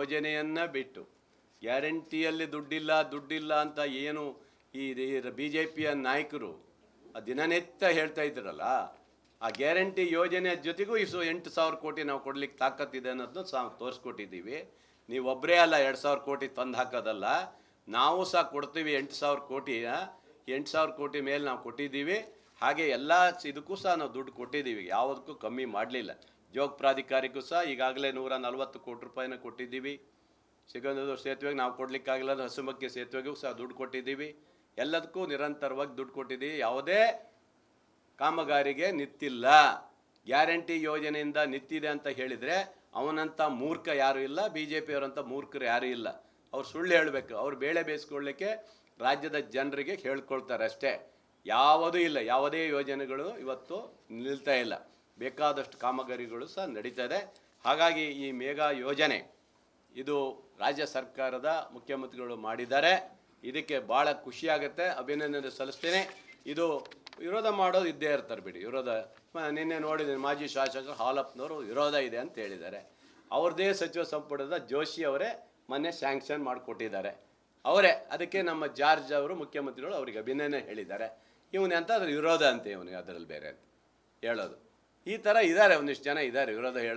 ಯೋಜನೆಯನ್ನು ಬಿಟ್ಟು ಗ್ಯಾರಂಟಿಯಲ್ಲಿ ದುಡ್ಡಿಲ್ಲ ಅಂತ ಏನು ಈ ಬಿ ಜೆ ಪಿಯ ನಾಯಕರು ದಿನನಿತ್ಯ ಹೇಳ್ತಾ ಇದ್ರಲ್ಲ, ಆ ಗ್ಯಾರಂಟಿ ಯೋಜನೆ ಜೊತೆಗೂ 8,000 ಕೋಟಿ ನಾವು ಕೊಡ್ಲಿಕ್ಕೆ ತಾಕತ್ತಿದೆ ಅನ್ನೋದನ್ನ ತೋರಿಸ್ಕೊಟ್ಟಿದ್ದೀವಿ. ನೀವು ಒಬ್ಬರೇ ಅಲ್ಲ 2,000 ಕೋಟಿ ತಂದು ಹಾಕೋದಲ್ಲ, ನಾವು ಸಹ ಕೊಡ್ತೀವಿ 8,000 ಕೋಟಿಯ 8,000 ಕೋಟಿ ಮೇಲೆ ನಾವು ಕೊಟ್ಟಿದ್ದೀವಿ. ಹಾಗೆ ಎಲ್ಲ ಇದಕ್ಕೂ ಸಹ ನಾವು ದುಡ್ಡು ಕೊಟ್ಟಿದ್ದೀವಿ, ಯಾವುದಕ್ಕೂ ಕಮ್ಮಿ ಮಾಡಲಿಲ್ಲ. ಜೋಗ ಪ್ರಾಧಿಕಾರಕ್ಕೂ ಸಹ ಈಗಾಗಲೇ 140 ಕೋಟಿ ರೂಪಾಯಿನ ಕೊಟ್ಟಿದ್ದೀವಿ. ಸಿಗಂದೂರು ಸೇತುವೆಗೆ ನಾವು ಕೊಡಲಿಕ್ಕಾಗಲ್ಲ, ಹಸುಮಕ್ಕೆ ಸೇತುವೆಗೂ ಸಹ ದುಡ್ಡು ಕೊಟ್ಟಿದ್ದೀವಿ. ಎಲ್ಲದಕ್ಕೂ ನಿರಂತರವಾಗಿ ದುಡ್ಡು ಕೊಟ್ಟಿದ್ದೀವಿ. ಯಾವುದೇ ಕಾಮಗಾರಿಗೆ ನಿಂತಿಲ್ಲ. ಗ್ಯಾರಂಟಿ ಯೋಜನೆಯಿಂದ ನಿಂತಿದೆ ಅಂತ ಹೇಳಿದರೆ ಅವನಂಥ ಮೂರ್ಖ ಯಾರೂ ಇಲ್ಲ, ಬಿ ಜೆ ಪಿಯವರಂಥ ಮೂರ್ಖರು ಯಾರೂ ಇಲ್ಲ. ಅವ್ರು ಸುಳ್ಳು ಹೇಳಬೇಕು. ಅವ್ರು ಬೇಳೆ ಬೇಯಿಸ್ಕೊಳ್ಳಿಕ್ಕೆ ರಾಜ್ಯದ ಜನರಿಗೆ ಹೇಳ್ಕೊಳ್ತಾರೆ ಅಷ್ಟೇ. ಯಾವುದೂ ಇಲ್ಲ, ಯಾವುದೇ ಯೋಜನೆಗಳು ಇವತ್ತು ನಿಲ್ತಾ ಇಲ್ಲ. ಬೇಕಾದಷ್ಟು ಕಾಮಗಾರಿಗಳು ಸಹ ನಡೀತದೆ. ಹಾಗಾಗಿ ಈ ಮೇಘಾ ಯೋಜನೆ ಇದು ರಾಜ್ಯ ಸರ್ಕಾರದ ಮುಖ್ಯಮಂತ್ರಿಗಳು ಮಾಡಿದ್ದಾರೆ. ಇದಕ್ಕೆ ಭಾಳ ಖುಷಿಯಾಗುತ್ತೆ, ಅಭಿನಂದನೆ ಸಲ್ಲಿಸ್ತೇನೆ. ಇದು ವಿರೋಧ ಮಾಡೋದು ಇದ್ದೇ ಇರ್ತಾರೆ ಬಿಡಿ. ವಿರೋಧ ನಿನ್ನೆ ನೋಡಿದ್ದೀನಿ, ಮಾಜಿ ಶಾಸಕರು ಹಾಲಪ್ಪನವರು ವಿರೋಧ ಇದೆ ಅಂತ ಹೇಳಿದ್ದಾರೆ. ಅವ್ರದ್ದೇ ಸಚಿವ ಸಂಪುಟದ ಜೋಶಿ ಅವರೇ ಮೊನ್ನೆ ಸ್ಯಾಂಕ್ಷನ್ ಮಾಡಿಕೊಟ್ಟಿದ್ದಾರೆ. ಅವರೇ ಅದಕ್ಕೆ ನಮ್ಮ ಜಾರ್ಜ್ ಅವರು ಮುಖ್ಯಮಂತ್ರಿಗಳು ಅವರಿಗೆ ಅಭಿನಂದನೆ ಹೇಳಿದ್ದಾರೆ. ಇವನೆಂತ ಅದ್ರ ವಿರೋಧ ಅಂತ ಇವನಿಗೆ ಅದರಲ್ಲಿ ಬೇರೆ ಅಂತ ಹೇಳೋದು. ಈ ಥರ ಇದ್ದಾರೆ, ಒಂದಿಷ್ಟು ಜನ ಇದ್ದಾರೆ ವಿರೋಧ ಹೇಳೋದು.